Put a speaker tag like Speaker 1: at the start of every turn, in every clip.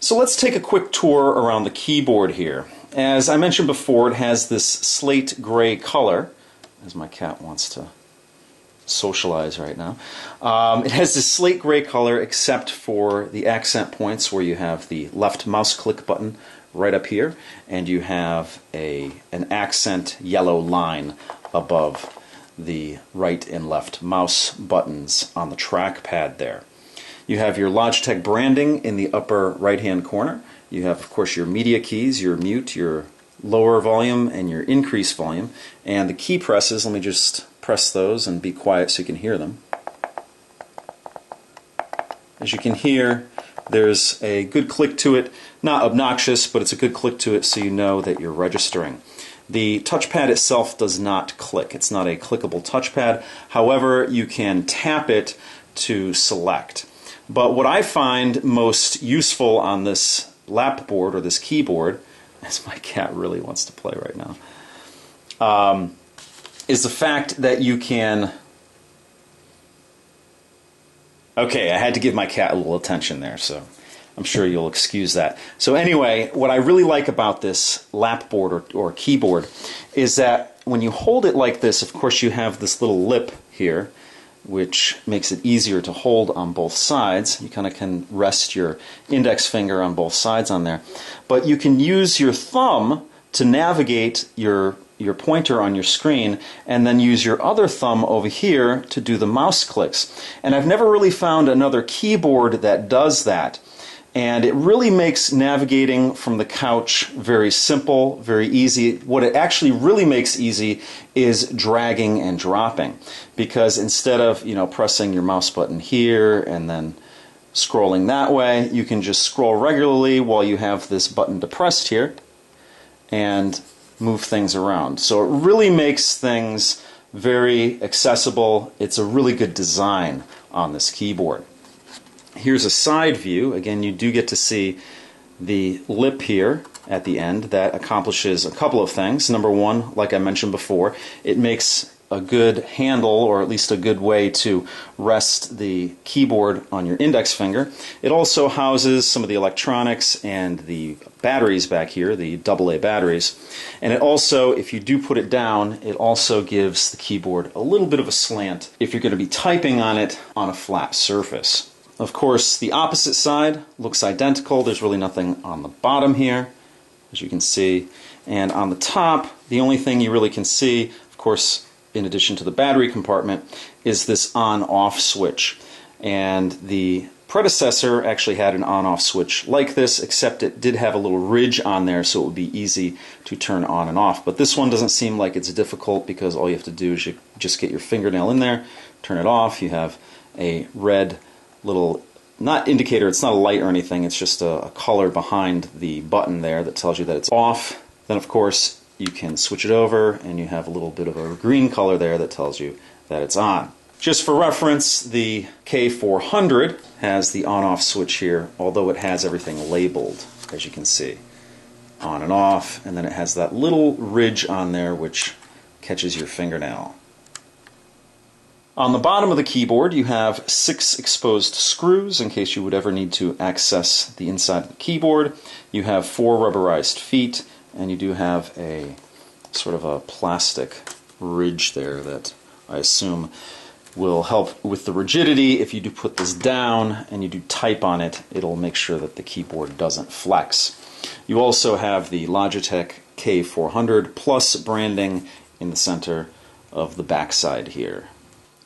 Speaker 1: So let's take a quick tour around the keyboard here. As I mentioned before, it has this slate gray color, as my cat wants to socialize right now. It has this slate gray color except for the accent points where you have the left mouse click button right up here, and you have an accent yellow line above the right and left mouse buttons on the trackpad there. You have your Logitech branding in the upper right-hand corner. You have, of course, your media keys, your mute, your lower volume, and your increase volume. And the key presses, let me just press those and be quiet so you can hear them. As you can hear, there's a good click to it. Not obnoxious, but it's a good click to it so you know that you're registering. The touchpad itself does not click. It's not a clickable touchpad. However, you can tap it to select. But what I find most useful on this lapboard or this keyboard, as my cat really wants to play right now, is the fact that you can... Okay, I had to give my cat a little attention there, so I'm sure you'll excuse that. So anyway, what I really like about this lapboard or keyboard is that when you hold it like this, of course you have this little lip here, which makes it easier to hold on both sides. You kind of can rest your index finger on both sides on there. But you can use your thumb to navigate your pointer on your screen, and then use your other thumb over here to do the mouse clicks. And I've never really found another keyboard that does that. And it really makes navigating from the couch very simple, very easy. What it actually really makes easy is dragging and dropping. Because instead of, pressing your mouse button here and then scrolling that way, you can just scroll regularly while you have this button depressed here and move things around. So it really makes things very accessible. It's a really good design on this keyboard. Here's a side view. Again, you do get to see the lip here at the end. That accomplishes a couple of things. Number one, like I mentioned before, it makes a good handle, or at least a good way to rest the keyboard on your index finger. It also houses some of the electronics and the batteries back here, the AA batteries. And it also, if you do put it down, it also gives the keyboard a little bit of a slant if you're going to be typing on it on a flat surface. Of course, the opposite side looks identical. There's really nothing on the bottom here, as you can see. And on the top, the only thing you really can see, of course, in addition to the battery compartment, is this on-off switch. And the predecessor actually had an on-off switch like this, except it did have a little ridge on there, so it would be easy to turn on and off. But this one doesn't seem like it's difficult, because all you have to do is you just get your fingernail in there, turn it off. You have a red little, not indicator, it's not a light or anything, it's just a color behind the button there that tells you that it's off. Then of course you can switch it over and you have a little bit of a green color there that tells you that it's on. Just for reference, the K400 has the on-off switch here, although it has everything labeled, as you can see. On and off, and then it has that little ridge on there which catches your fingernail. On the bottom of the keyboard you have 6 exposed screws in case you would ever need to access the inside of the keyboard. You have 4 rubberized feet, and you do have a sort of a plastic ridge there that I assume will help with the rigidity. If you do put this down and you do type on it, it'll make sure that the keyboard doesn't flex. You also have the Logitech K400 Plus branding in the center of the backside here.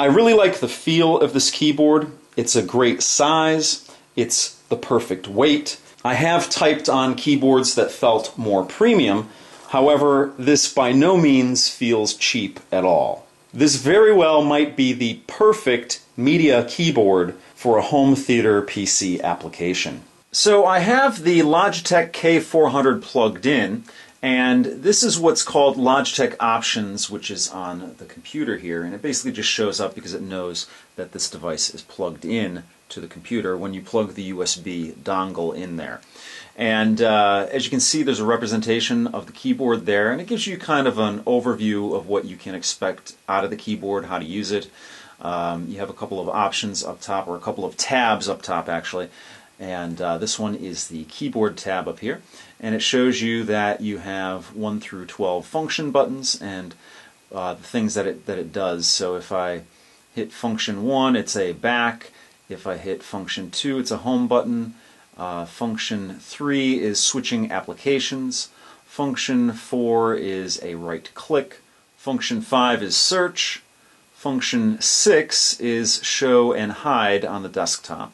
Speaker 1: I really like the feel of this keyboard. It's a great size. It's the perfect weight. I have typed on keyboards that felt more premium. However, this by no means feels cheap at all. This very well might be the perfect media keyboard for a home theater PC application. So I have the Logitech K400 plugged in, and this is what's called Logitech Options, which is on the computer here, and it basically just shows up because it knows that this device is plugged in to the computer when you plug the USB dongle in there. And as you can see, there's a representation of the keyboard there, and it gives you kind of an overview of what you can expect out of the keyboard, how to use it. You have a couple of options up top, or a couple of tabs up top actually, And this one is the keyboard tab up here, and it shows you that you have 1 through 12 function buttons and the things that it does. So if I hit function 1, it's a back. If I hit function 2, it's a home button. Function 3 is switching applications. Function 4 is a right click. Function 5 is search. Function 6 is show and hide on the desktop.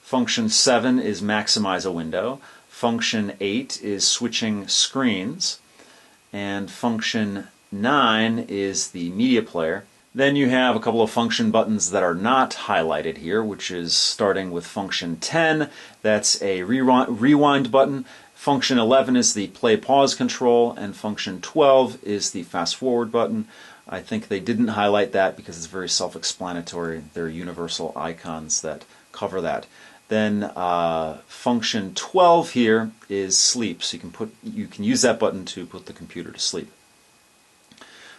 Speaker 1: Function 7 is maximize a window. Function 8 is switching screens. And function 9 is the media player. Then you have a couple of function buttons that are not highlighted here, which is starting with function 10. That's a rewind button. Function 11 is the play pause control, and function 12 is the fast forward button. I think they didn't highlight that because it's very self-explanatory. They're universal icons that cover that. Then function 12 here is sleep, so you can use that button to put the computer to sleep.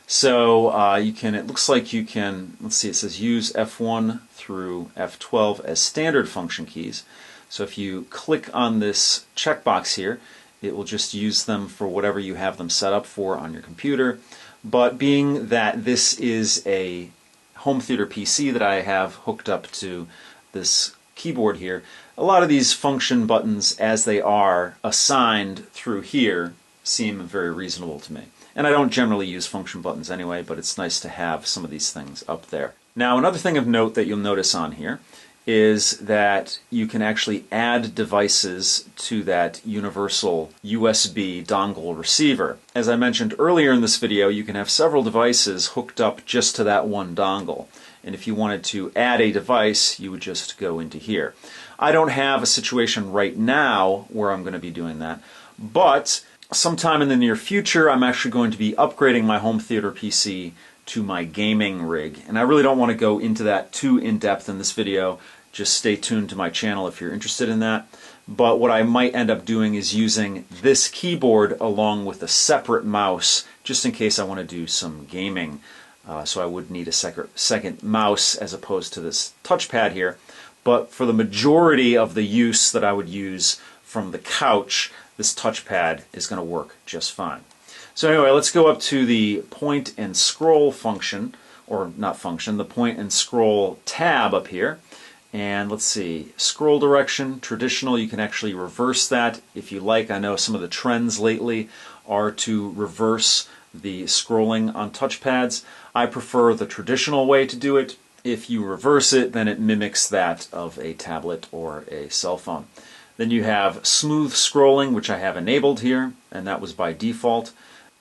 Speaker 1: So it looks like you can, let's see, it says use F1 through F12 as standard function keys. So if you click on this checkbox here, it will just use them for whatever you have them set up for on your computer. But being that this is a home theater PC that I have hooked up to this keyboard here, a lot of these function buttons as they are assigned through here seem very reasonable to me. And I don't generally use function buttons anyway, but it's nice to have some of these things up there. Now, another thing of note that you'll notice on here is that you can actually add devices to that universal USB dongle receiver. As I mentioned earlier in this video, you can have several devices hooked up just to that one dongle. And if you wanted to add a device, you would just go into here. I don't have a situation right now where I'm going to be doing that, but sometime in the near future, I'm actually going to be upgrading my home theater PC to my gaming rig. And I really don't want to go into that too in-depth in this video. Just stay tuned to my channel if you're interested in that. But what I might end up doing is using this keyboard along with a separate mouse, just in case I want to do some gaming. So I would need a second mouse as opposed to this touchpad here. But for the majority of the use that I would use from the couch, this touchpad is going to work just fine. So anyway, let's go up to the point and scroll function, or not function, the point and scroll tab up here. And let's see, scroll direction, traditional, you can actually reverse that if you like. I know some of the trends lately are to reverse the scrolling on touchpads. I prefer the traditional way to do it. If you reverse it, then it mimics that of a tablet or a cell phone. Then you have smooth scrolling, which I have enabled here, and that was by default.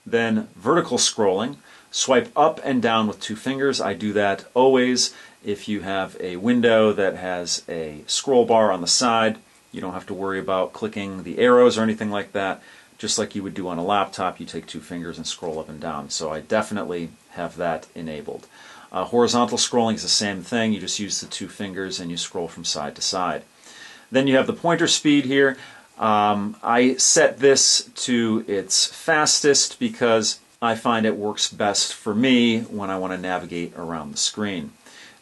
Speaker 1: Then vertical scrolling, swipe up and down with 2 fingers. I do that always. If you have a window that has a scroll bar on the side, you don't have to worry about clicking the arrows or anything like that. Just like you would do on a laptop, you take 2 fingers and scroll up and down. So I definitely have that enabled. Horizontal scrolling is the same thing. You just use the 2 fingers and you scroll from side to side. Then you have the pointer speed here. I set this to its fastest because I find it works best for me when I want to navigate around the screen.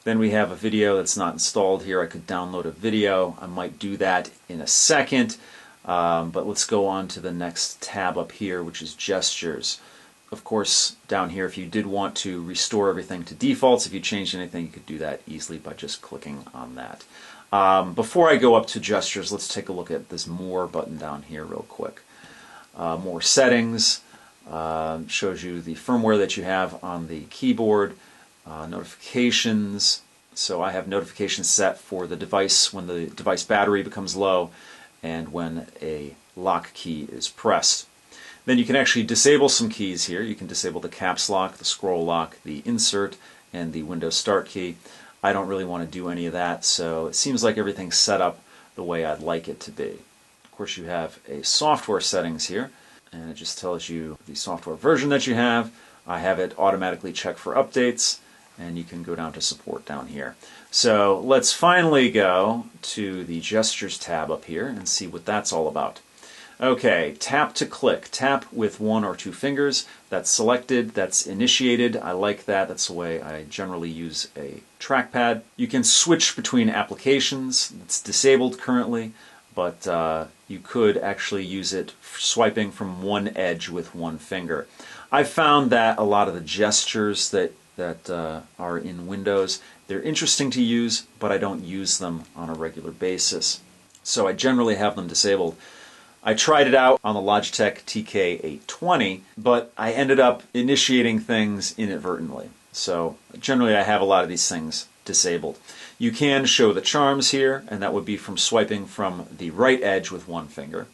Speaker 1: Then we have a video that's not installed here. I could download a video. I might do that in a second. But let's go on to the next tab up here, which is gestures. Of course, down here, if you did want to restore everything to defaults, if you changed anything, you could do that easily by just clicking on that. Before I go up to gestures, let's take a look at this More button down here real quick. More settings, shows you the firmware that you have on the keyboard, notifications. So I have notifications set for the device when the device battery becomes low and when a lock key is pressed. Then you can actually disable some keys here. You can disable the caps lock, the scroll lock, the insert, and the Windows Start key. I don't really want to do any of that, so it seems like everything's set up the way I'd like it to be. Of course, you have a software settings here, and it just tells you the software version that you have. I have it automatically check for updates, and you can go down to support down here. So let's finally go to the gestures tab up here and see what that's all about. Okay, tap to click. Tap with 1 or 2 fingers. That's selected, that's initiated. I like that. That's the way I generally use a trackpad. You can switch between applications. It's disabled currently, but you could actually use it swiping from one edge with 1 finger. I've found that a lot of the gestures that are in Windows, they're interesting to use, but I don't use them on a regular basis. So I generally have them disabled. I tried it out on the Logitech TK820, but I ended up initiating things inadvertently. So generally I have a lot of these things disabled. You can show the charms here, and that would be from swiping from the right edge with 1 finger.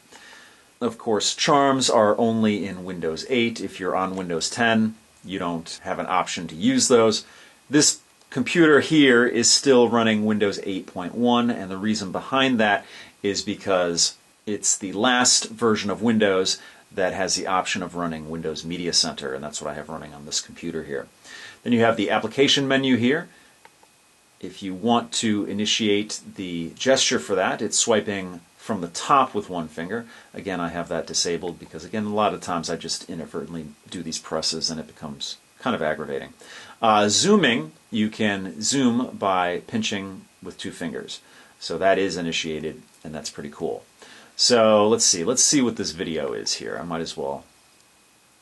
Speaker 1: Of course, charms are only in Windows 8. If you're on Windows 10, you don't have an option to use those. This computer here is still running Windows 8.1, and the reason behind that is because it's the last version of Windows that has the option of running Windows Media Center, and that's what I have running on this computer here. Then you have the application menu here. If you want to initiate the gesture for that, it's swiping from the top with 1 finger. Again, I have that disabled because, again, a lot of times I just inadvertently do these presses and it becomes kind of aggravating. Zooming, you can zoom by pinching with 2 fingers. So that is initiated, and that's pretty cool. So let's see what this video is here. I might as well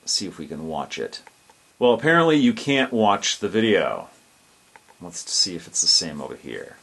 Speaker 1: see if we can watch it. Well, apparently you can't watch the video. Let's see if it's the same over here.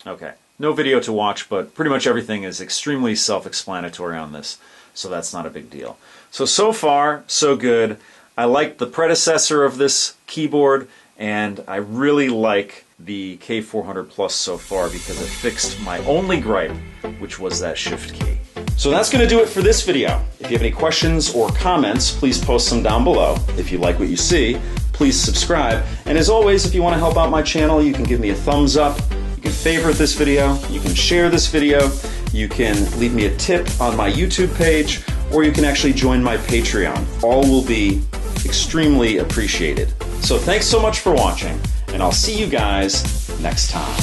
Speaker 1: Okay, no video to watch, but pretty much everything is extremely self-explanatory on this, so that's not a big deal. So far, so good. I like the predecessor of this keyboard, and I really like the K400 Plus so far because it fixed my only gripe, which was that shift key. So that's going to do it for this video. If you have any questions or comments, please post them down below. If you like what you see, please subscribe. And as always, if you want to help out my channel, you can give me a thumbs up, you can favorite this video, you can share this video, you can leave me a tip on my YouTube page, or you can actually join my Patreon. All will be extremely appreciated. So thanks so much for watching, and I'll see you guys next time.